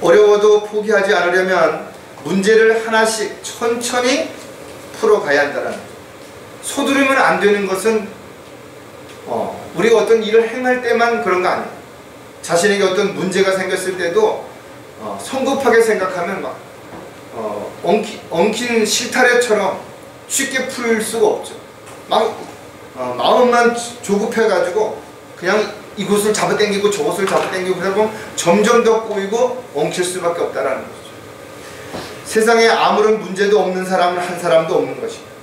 어려워도 포기하지 않으려면 문제를 하나씩 천천히 풀어가야 한다는 거죠. 서두르면 안 되는 것은 우리가 어떤 일을 행할 때만 그런 거 아니에요. 자신에게 어떤 문제가 생겼을 때도 성급하게 생각하면 막 엉킨 실타래처럼 쉽게 풀 수가 없죠. 마음만 조급해가지고 그냥 이곳을 잡아당기고 저곳을 잡아당기고 그러다 보면 점점 더 꼬이고 엉킬 수밖에 없다는 거죠. 세상에 아무런 문제도 없는 사람은 한 사람도 없는 것입니다.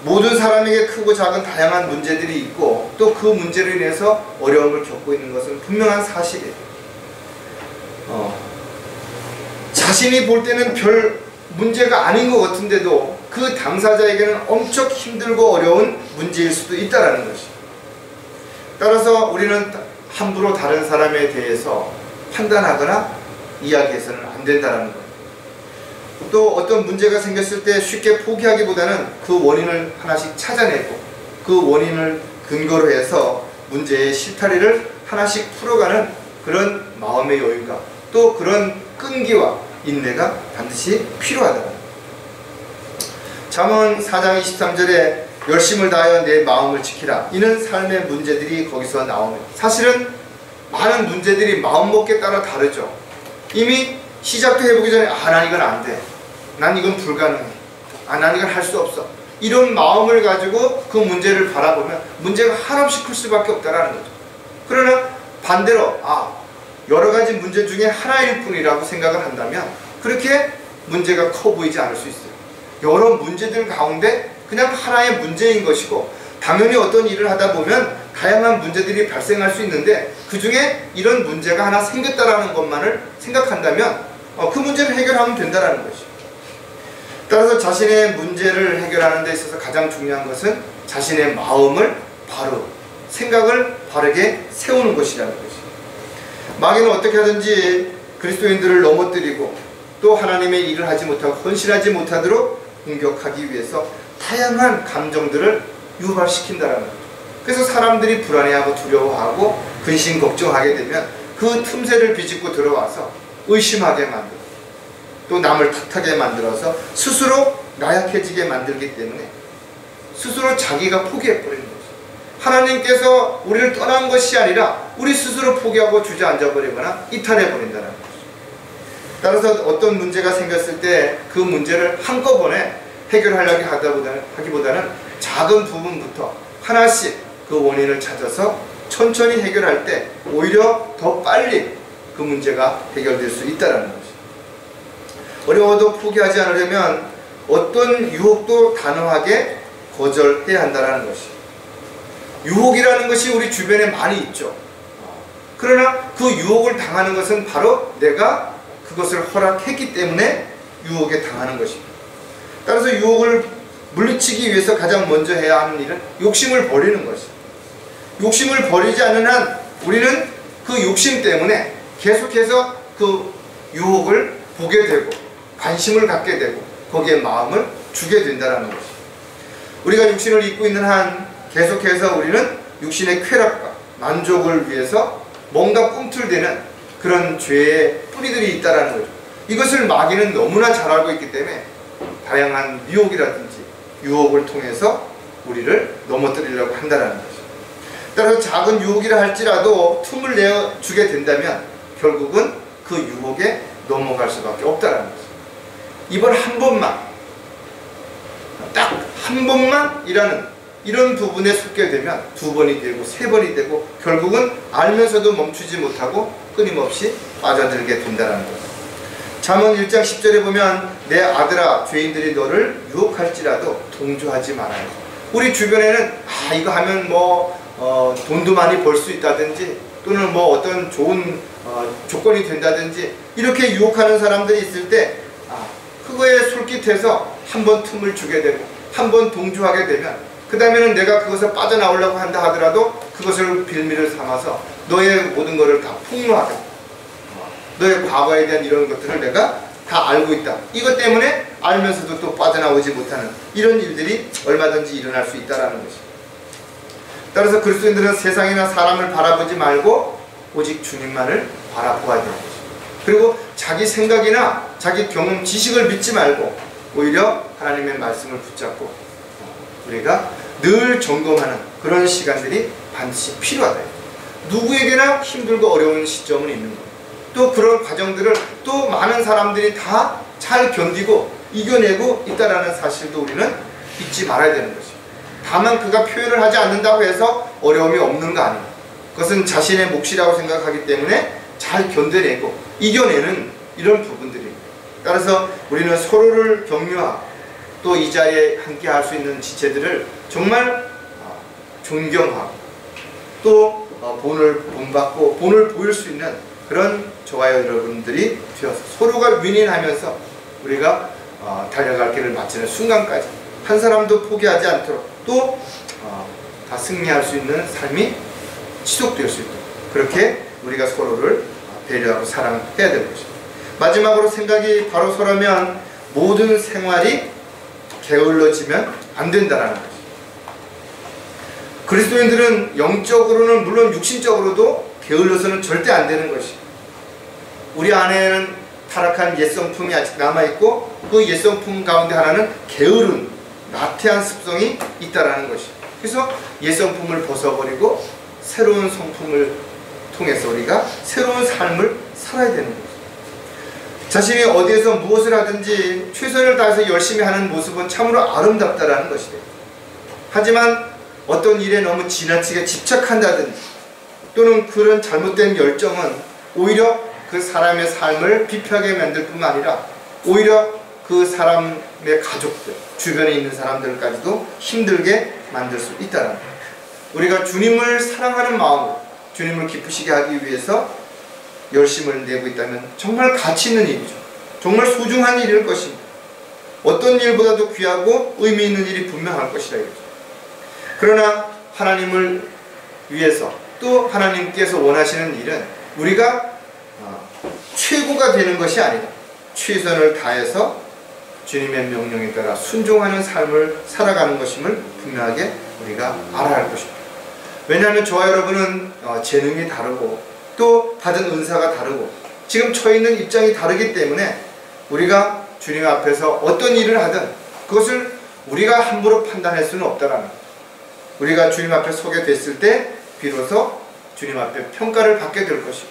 모든 사람에게 크고 작은 다양한 문제들이 있고, 또 그 문제로 인해서 어려움을 겪고 있는 것은 분명한 사실이에요. 자신이 볼 때는 별 문제가 아닌 것 같은데도 그 당사자에게는 엄청 힘들고 어려운 문제일 수도 있다는 것입니다. 따라서 우리는 함부로 다른 사람에 대해서 판단하거나 이야기해서는 안 된다는 거예요. 또 어떤 문제가 생겼을 때 쉽게 포기하기보다는 그 원인을 하나씩 찾아내고 그 원인을 근거로 해서 문제의 실타래를 하나씩 풀어가는 그런 마음의 여유가, 또 그런 끈기와 인내가 반드시 필요하다. 잠언 4장 23절에 열심을 다하여 내 마음을 지키라. 이는 삶의 문제들이 거기서 나옵니다. 사실은 많은 문제들이 마음먹기에 따라 다르죠. 이미 시작도 해보기 전에 난 이건 안 돼. 난 이건 불가능해. 난 이건 할 수 없어. 이런 마음을 가지고 그 문제를 바라보면 문제가 한없이 클 수밖에 없다는 거죠. 그러나 반대로 여러 가지 문제 중에 하나일 뿐이라고 생각을 한다면 그렇게 문제가 커 보이지 않을 수 있어요. 여러 문제들 가운데 그냥 하나의 문제인 것이고, 당연히 어떤 일을 하다 보면 다양한 문제들이 발생할 수 있는데 그 중에 이런 문제가 하나 생겼다라는 것만을 생각한다면 그 문제를 해결하면 된다라는 것이죠. 따라서 자신의 문제를 해결하는 데 있어서 가장 중요한 것은 자신의 마음을 바로, 생각을 바르게 세우는 것이라는 것이죠. 마귀는 어떻게 하든지 그리스도인들을 넘어뜨리고 또 하나님의 일을 하지 못하고 헌신하지 못하도록 공격하기 위해서 다양한 감정들을 유발시킨다라는 거죠. 그래서 사람들이 불안해하고 두려워하고 근심 걱정하게 되면 그 틈새를 비집고 들어와서 의심하게 만들고 또 남을 탓하게 만들어서 스스로 나약해지게 만들기 때문에 스스로 자기가 포기해버리는 거죠. 하나님께서 우리를 떠난 것이 아니라 우리 스스로 포기하고 주저앉아버리거나 이탈해버린다는 거죠. 따라서 어떤 문제가 생겼을 때 그 문제를 한꺼번에 해결하려고 하기보다는 작은 부분부터 하나씩 그 원인을 찾아서 천천히 해결할 때 오히려 더 빨리 그 문제가 해결될 수 있다는 거죠. 어려워도 포기하지 않으려면 어떤 유혹도 단호하게 거절해야 한다는 것이. 유혹이라는 것이 우리 주변에 많이 있죠. 그러나 그 유혹을 당하는 것은 바로 내가 그것을 허락했기 때문에 유혹에 당하는 것입니다. 따라서 유혹을 물리치기 위해서 가장 먼저 해야 하는 일은 욕심을 버리는 것입니다. 욕심을 버리지 않는 한 우리는 그 욕심 때문에 계속해서 그 유혹을 보게 되고 관심을 갖게 되고 거기에 마음을 주게 된다는 것입니다. 우리가 육신을 입고 있는 한 계속해서 우리는 육신의 쾌락과 만족을 위해서 뭔가 꿈틀대는 그런 죄의 뿌리들이 있다는 거죠. 이것을 마귀는 너무나 잘 알고 있기 때문에 다양한 미혹이라든지 유혹을 통해서 우리를 넘어뜨리려고 한다는 것이죠. 따라서 작은 유혹이라 할지라도 틈을 내어주게 된다면 결국은 그 유혹에 넘어갈 수밖에 없다는 것이죠. 이번 한 번만, 딱 한 번만 이런 부분에 속게 되면 두 번이 되고 세 번이 되고 결국은 알면서도 멈추지 못하고 끊임없이 빠져들게 된다는 거죠. 잠언 1장 10절에 보면 내 아들아 죄인들이 너를 유혹할지라도 동조하지 말아요. 우리 주변에는 이거 하면 돈도 많이 벌 수 있다든지 또는 어떤 좋은 조건이 된다든지 이렇게 유혹하는 사람들이 있을 때 그거에 솔깃해서 한번 틈을 주게 되고 한번 동조하게 되면 그 다음에는 내가 그것을 빠져나오려고 한다 하더라도 그것을 빌미를 삼아서 너의 모든 것을 다 폭로하고 너의 과거에 대한 이런 것들을 내가 다 알고 있다. 이것 때문에 알면서도 또 빠져나오지 못하는 이런 일들이 얼마든지 일어날 수 있다는 것입니다. 따라서 그리스도인들은 세상이나 사람을 바라보지 말고 오직 주님만을 바라보아야 되는 것입니다. 그리고 자기 생각이나 자기 경험, 지식을 믿지 말고 오히려 하나님의 말씀을 붙잡고 우리가 늘 점검하는 그런 시간들이 반드시 필요하다. 누구에게나 힘들고 어려운 시점은 있는 거예요. 또 그런 과정들을 또 많은 사람들이 다 잘 견디고 이겨내고 있다는 사실도 우리는 잊지 말아야 되는 것입니다. 다만 그가 표현을 하지 않는다고 해서 어려움이 없는 거 아닙니다. 그것은 자신의 몫이라고 생각하기 때문에 잘 견뎌내고 이겨내는 이런 부분들입니다. 따라서 우리는 서로를 격려하고 또 이 자리에 함께 할 수 있는 지체들을 정말 존경하고 또 본받고 본을 보일 수 있는 그런 저와 여러분들이 되어서 서로가 윈윈하면서 우리가 달려갈 길을 마치는 순간까지 한 사람도 포기하지 않도록 또 다 승리할 수 있는 삶이 지속될 수 있도록 그렇게 우리가 서로를 배려하고 사랑해야 될 것입니다. 마지막으로 생각이 바로 서려면 모든 생활이 게을러지면 안 된다는 것입니다. 그리스도인들은 영적으로는 물론 육신적으로도 게을러서는 절대 안 되는 것입니다. 우리 안에는 타락한 옛성품이 아직 남아있고 그 옛성품 가운데 하나는 게으른 나태한 습성이 있다는 것입니다. 그래서 옛성품을 벗어버리고 새로운 성품을 통해서 우리가 새로운 삶을 살아야 되는 것입니다. 자신이 어디에서 무엇을 하든지 최선을 다해서 열심히 하는 모습은 참으로 아름답다라는 것이다. 하지만 어떤 일에 너무 지나치게 집착한다든지 또는 그런 잘못된 열정은 오히려 그 사람의 삶을 비평하게 만들 뿐만 아니라 오히려 그 사람의 가족들, 주변에 있는 사람들까지도 힘들게 만들 수 있다는 거예요. 우리가 주님을 사랑하는 마음으로 주님을 기쁘시게 하기 위해서 열심을 내고 있다면 정말 가치 있는 일이죠. 정말 소중한 일일 것입니다. 어떤 일보다도 귀하고 의미 있는 일이 분명할 것이라 이거죠. 그러나 하나님을 위해서 또 하나님께서 원하시는 일은 우리가 최고가 되는 것이 아니다. 최선을 다해서 주님의 명령에 따라 순종하는 삶을 살아가는 것임을 분명하게 우리가 알아야 할 것입니다. 왜냐하면 저와 여러분은 재능이 다르고 또 받은 은사가 다르고 지금 처해 있는 입장이 다르기 때문에 우리가 주님 앞에서 어떤 일을 하든 그것을 우리가 함부로 판단할 수는 없다라는 거예요. 우리가 주님 앞에 서게 됐을 때 비로소 주님 앞에 평가를 받게 될 것이고,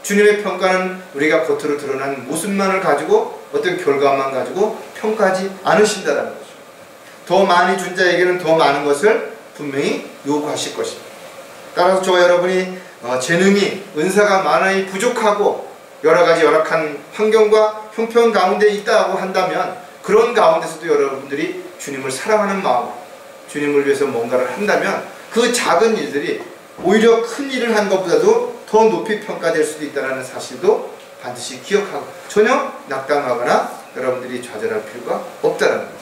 주님의 평가는 우리가 겉으로 드러난 모습만을 가지고 어떤 결과만 가지고 평가하지 않으신다는 거죠. 더 많이 준 자에게는 더 많은 것을 분명히 요구하실 것입니다. 따라서 저와 여러분이 재능이 은사가 많이 부족하고 여러가지 열악한 환경과 형편 가운데 있다고 한다면 그런 가운데서도 여러분들이 주님을 사랑하는 마음, 주님을 위해서 뭔가를 한다면 그 작은 일들이 오히려 큰 일을 한 것보다도 더 높이 평가될 수도 있다는 사실도 반드시 기억하고 전혀 낙담하거나 여러분들이 좌절할 필요가 없다는 거죠.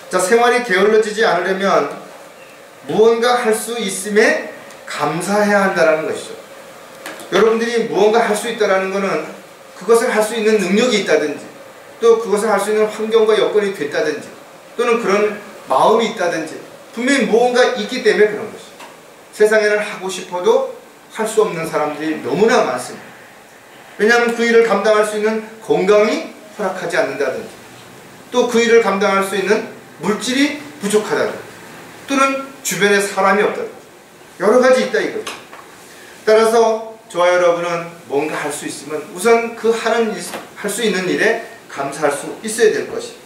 자, 생활이 게을러지지 않으려면 무언가 할 수 있음에 감사해야 한다는 것이죠. 여러분들이 무언가 할 수 있다는 것은 그것을 할 수 있는 능력이 있다든지 또 그것을 할 수 있는 환경과 여건이 됐다든지 또는 그런 마음이 있다든지 분명히 무언가 있기 때문에 그런 것이죠. 세상에는 하고 싶어도 할 수 없는 사람들이 너무나 많습니다. 왜냐하면 그 일을 감당할 수 있는 건강이 허락하지 않는다든지 또 그 일을 감당할 수 있는 물질이 부족하다든지 또는 주변에 사람이 없다든지 여러 가지 있다 이거죠. 따라서 저와 여러분은 뭔가 할 수 있으면 우선 그 할 수 있는 일에 감사할 수 있어야 될 것입니다.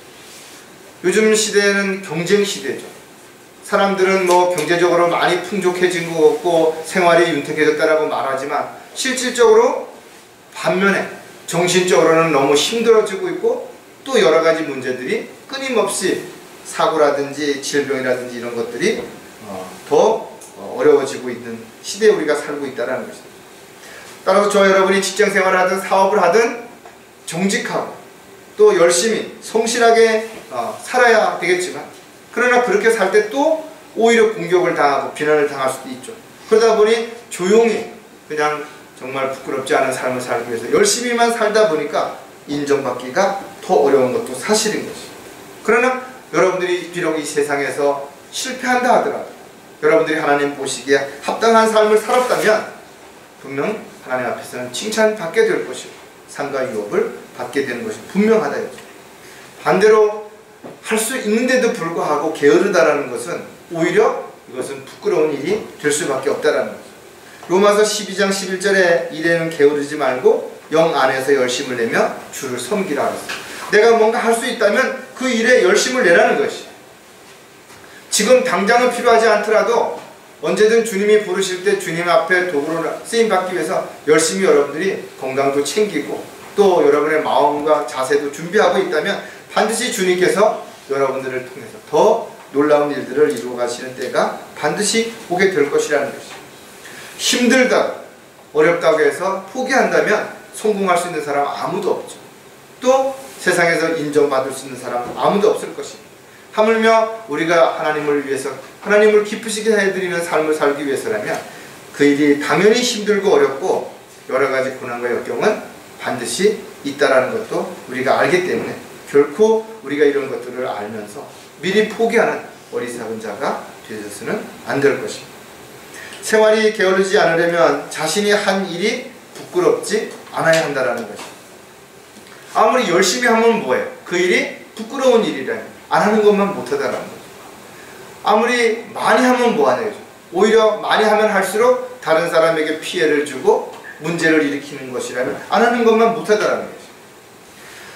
요즘 시대는 경쟁 시대죠. 사람들은 뭐 경제적으로 많이 풍족해진 것 같고 생활이 윤택해졌다라고 말하지만 실질적으로 반면에 정신적으로는 너무 힘들어지고 있고 또 여러 가지 문제들이 끊임없이 사고라든지 질병이라든지 이런 것들이 더 어려워지고 있는 시대에 우리가 살고 있다는 것입니다. 따라서 저 여러분이 직장생활을 하든 사업을 하든 정직하고 또 열심히 성실하게 살아야 되겠지만 그러나 그렇게 살 때 또 오히려 공격을 당하고 비난을 당할 수도 있죠. 그러다 보니 조용히 그냥 정말 부끄럽지 않은 삶을 살기 위해서 열심히만 살다 보니까 인정받기가 더 어려운 것도 사실인 것이죠. 그러나 여러분들이 비록 이 세상에서 실패한다 하더라도 여러분들이 하나님 보시기에 합당한 삶을 살았다면 분명 하나님 앞에서는 칭찬받게 될 것이고 상과 유업을 받게 되는 것이 분명하다. 반대로 할 수 있는데도 불구하고 게으르다라는 것은 오히려 이것은 부끄러운 일이 될 수밖에 없다라는 거죠. 로마서 12장 11절에 이래는 게으르지 말고 영 안에서 열심을 내며 주를 섬기라 하였어요. 내가 뭔가 할 수 있다면 그 일에 열심을 내라는 것이. 지금 당장은 필요하지 않더라도 언제든 주님이 부르실 때 주님 앞에 도구로 쓰임받기 위해서 열심히 여러분들이 건강도 챙기고 또 여러분의 마음과 자세도 준비하고 있다면 반드시 주님께서 여러분들을 통해서 더 놀라운 일들을 이루어 가시는 때가 반드시 오게 될 것이라는 것이죠. 힘들다고 어렵다고 해서 포기한다면 성공할 수 있는 사람 아무도 없죠. 또 세상에서 인정받을 수 있는 사람 아무도 없을 것입니다. 하물며 우리가 하나님을 위해서 하나님을 기쁘시게 해드리는 삶을 살기 위해서라면 그 일이 당연히 힘들고 어렵고 여러 가지 고난과 역경은 반드시 있다라는 것도 우리가 알기 때문에 결코 우리가 이런 것들을 알면서 미리 포기하는 어리석은 자가 되어서는 안 될 것입니다. 생활이 게으르지 않으려면 자신이 한 일이 부끄럽지 않아야 한다는 것입니다. 아무리 열심히 하면 뭐예요? 그 일이 부끄러운 일이라면 안 하는 것만 못하다라는 거죠. 아무리 많이 하면 뭐하냐. 오히려 많이 하면 할수록 다른 사람에게 피해를 주고 문제를 일으키는 것이라면 안 하는 것만 못하다라는 거죠.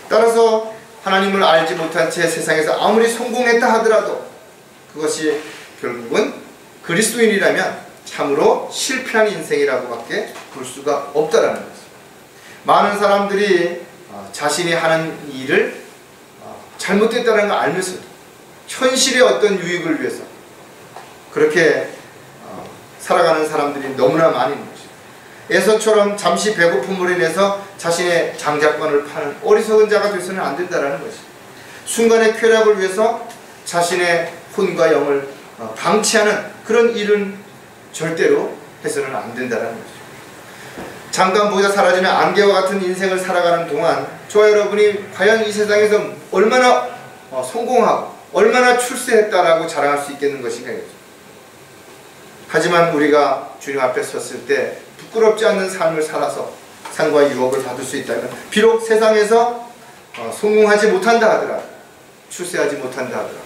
따라서 하나님을 알지 못한 채 세상에서 아무리 성공했다 하더라도 그것이 결국은 그리스도인이라면 참으로 실패한 인생이라고밖에 볼 수가 없다라는 거죠. 많은 사람들이 자신이 하는 일을 잘못됐다는 걸 알면서도 현실의 어떤 유익을 위해서 그렇게 살아가는 사람들이 너무나 많이 있는 것입니다. 에서처럼 잠시 배고픔으로 인해서 자신의 장자권을 파는 어리석은 자가 되서는 안 된다는 것입니다. 순간의 쾌락을 위해서 자신의 혼과 영을 방치하는 그런 일은 절대로 해서는 안 된다는 것입니다. 잠깐 보이다 사라지는 안개와 같은 인생을 살아가는 동안 저와 여러분이 과연 이 세상에서 얼마나 성공하고 얼마나 출세했다라고 자랑할 수 있겠는 것인가. 하지만 우리가 주님 앞에 섰을 때 부끄럽지 않는 삶을 살아서 상과 유혹을 받을 수 있다면, 비록 세상에서 성공하지 못한다 하더라도, 출세하지 못한다 하더라도,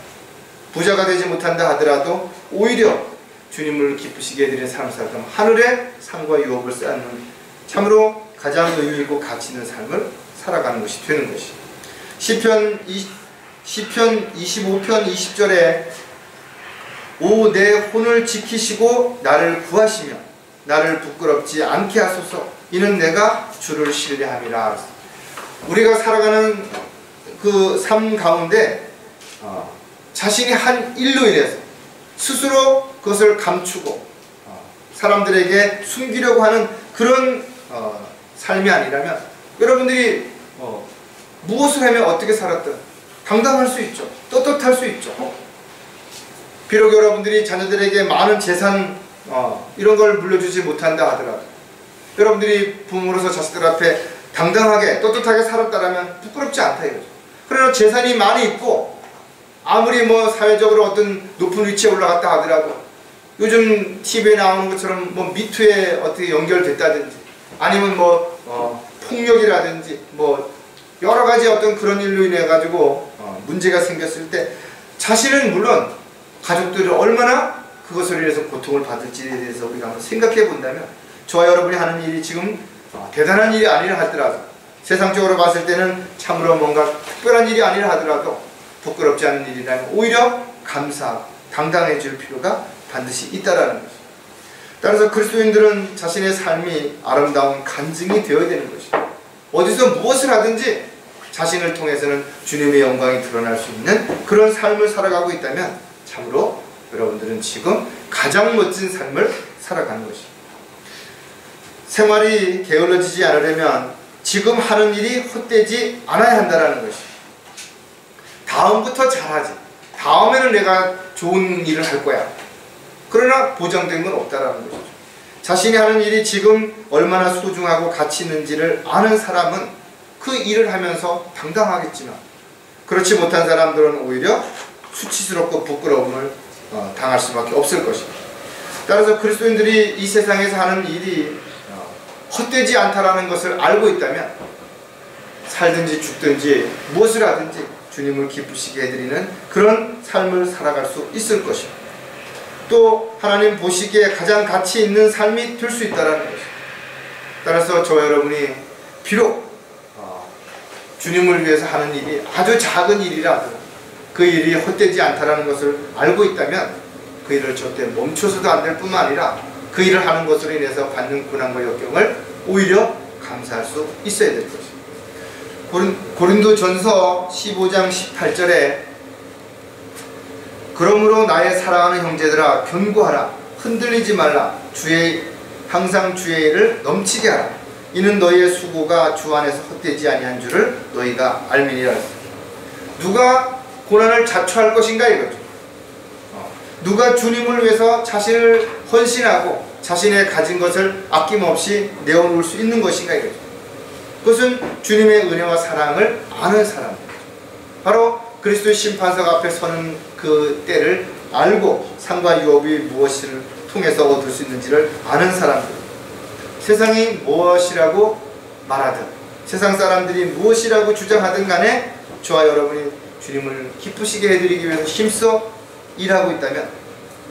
부자가 되지 못한다 하더라도 오히려 주님을 기쁘시게 해드리는 삶을 살아가면 하늘의 상과 유혹을 쌓는 참으로 가장 의미있고 가치 있는 삶을 살아가는 것이 되는 것이. 시편 25편 20절에 오 내 혼을 지키시고 나를 구하시며 나를 부끄럽지 않게 하소서. 이는 내가 주를 신뢰함이라. 우리가 살아가는 그 삶 가운데 자신이 한 일로 인해서 스스로 그것을 감추고 사람들에게 숨기려고 하는 그런 삶이 아니라면, 여러분들이 무엇을 하며 어떻게 살았든 당당할 수 있죠. 떳떳할 수 있죠. 비록 여러분들이 자녀들에게 많은 재산 이런 걸 물려주지 못한다 하더라도, 여러분들이 부모로서 자식들 앞에 당당하게 떳떳하게 살았다라면 부끄럽지 않다 이거죠. 그러나 재산이 많이 있고 아무리 뭐 사회적으로 어떤 높은 위치에 올라갔다 하더라도 요즘 TV에 나오는 것처럼 뭐 미투에 어떻게 연결됐다든지 아니면 뭐 폭력이라든지 뭐 여러 가지 어떤 그런 일로 인해 가지고 문제가 생겼을 때 자신은 물론 가족들이 얼마나 그것을 위해서 고통을 받을지에 대해서 우리가 한번 생각해 본다면, 저와 여러분이 하는 일이 지금 대단한 일이 아니라 하더라도, 세상적으로 봤을 때는 참으로 뭔가 특별한 일이 아니라 하더라도 부끄럽지 않은 일이라면 오히려 당당해질 필요가 반드시 있다라는 것입니다. 따라서 그리스도인들은 자신의 삶이 아름다운 간증이 되어야 되는 것입니다. 어디서 무엇을 하든지 자신을 통해서는 주님의 영광이 드러날 수 있는 그런 삶을 살아가고 있다면 참으로 여러분들은 지금 가장 멋진 삶을 살아가는 것입니다. 생활이 게을러지지 않으려면 지금 하는 일이 헛되지 않아야 한다는 것입니다. 다음부터 잘하지, 다음에는 내가 좋은 일을 할 거야, 그러나 보장된 건 없다라는 것이죠. 자신이 하는 일이 지금 얼마나 소중하고 가치 있는지를 아는 사람은 그 일을 하면서 당당하겠지만, 그렇지 못한 사람들은 오히려 수치스럽고 부끄러움을 당할 수밖에 없을 것입니다. 따라서 그리스도인들이 이 세상에서 하는 일이 헛되지 않다라는 것을 알고 있다면 살든지 죽든지 무엇을 하든지 주님을 기쁘시게 해드리는 그런 삶을 살아갈 수 있을 것입니다. 또 하나님 보시기에 가장 가치 있는 삶이 될 수 있다는 것입니다. 따라서 저와 여러분이 비록 주님을 위해서 하는 일이 아주 작은 일이라도 그 일이 헛되지 않다는 것을 알고 있다면 그 일을 절대 멈춰서도 안 될 뿐만 아니라 그 일을 하는 것으로 인해서 받는 고난과 역경을 오히려 감사할 수 있어야 될 것입니다. 고린도전서 15장 18절에 그러므로 나의 사랑하는 형제들아 견고하라, 흔들리지 말라, 항상 주의 일을 넘치게 하라. 이는 너희의 수고가 주 안에서 헛되지 아니한 줄을 너희가 알미니라. 누가 고난을 자초할 것인가 이거죠. 누가 주님을 위해서 자신을 헌신하고 자신의 가진 것을 아낌없이 내어놓을 수 있는 것인가 이거죠. 그것은 주님의 은혜와 사랑을 아는 사람입니다. 바로 그리스도의 심판석 앞에 서는 그 때를 알고 상과 유업이 무엇을 통해서 얻을 수 있는지를 아는 사람들, 세상이 무엇이라고 말하든 세상 사람들이 무엇이라고 주장하든 간에 저와 여러분이 주님을 기쁘시게 해드리기 위해서 힘써 일하고 있다면,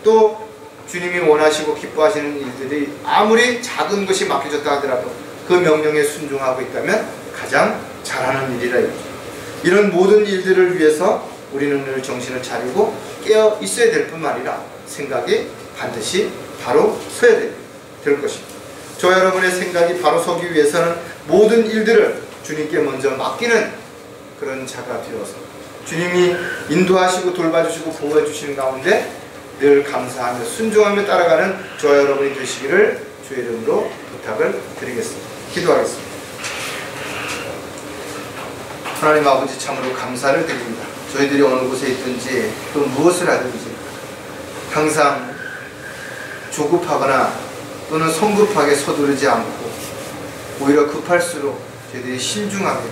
또 주님이 원하시고 기뻐하시는 일들이 아무리 작은 것이 맡겨졌다 하더라도 그 명령에 순종하고 있다면 가장 잘하는 일이라 이거죠. 이런 모든 일들을 위해서 우리는 늘 정신을 차리고 깨어 있어야 될 뿐만 아니라 생각이 반드시 바로 서야 될 것입니다. 저와 여러분의 생각이 바로 서기 위해서는 모든 일들을 주님께 먼저 맡기는 그런 자가 되어서 주님이 인도하시고 돌봐주시고 보호해 주시는 가운데 늘 감사하며 순종하며 따라가는 저와 여러분이 되시기를 주의 이름으로 부탁을 드리겠습니다. 기도하겠습니다. 하나님 아버지, 참으로 감사를 드립니다. 저희들이 어느 곳에 있든지 또 무엇을 하든지 항상 조급하거나 또는 성급하게 서두르지 않고 오히려 급할수록 저희들이 신중하게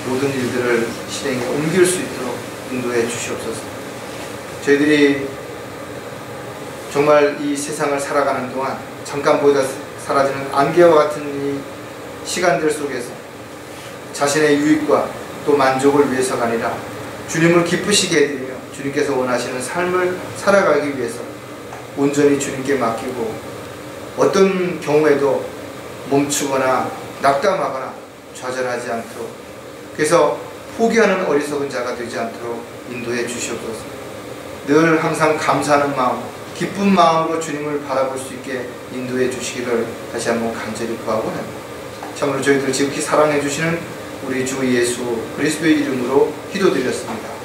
모든 일들을 실행에 옮길 수 있도록 인도해 주시옵소서. 저희들이 정말 이 세상을 살아가는 동안 잠깐 보이다 사라지는 안개와 같은 이 시간들 속에서 자신의 유익과 또 만족을 위해서가 아니라 주님을 기쁘시게 해드리며 주님께서 원하시는 삶을 살아가기 위해서 온전히 주님께 맡기고 어떤 경우에도 멈추거나 낙담하거나 좌절하지 않도록, 그래서 포기하는 어리석은 자가 되지 않도록 인도해 주시옵소서. 늘 항상 감사하는 마음, 기쁜 마음으로 주님을 바라볼 수 있게 인도해 주시기를 다시 한번 간절히 구하고 합니다. 참으로 저희들 지극히 사랑해 주시는 우리 주 예수 그리스도의 이름으로 기도드렸습니다.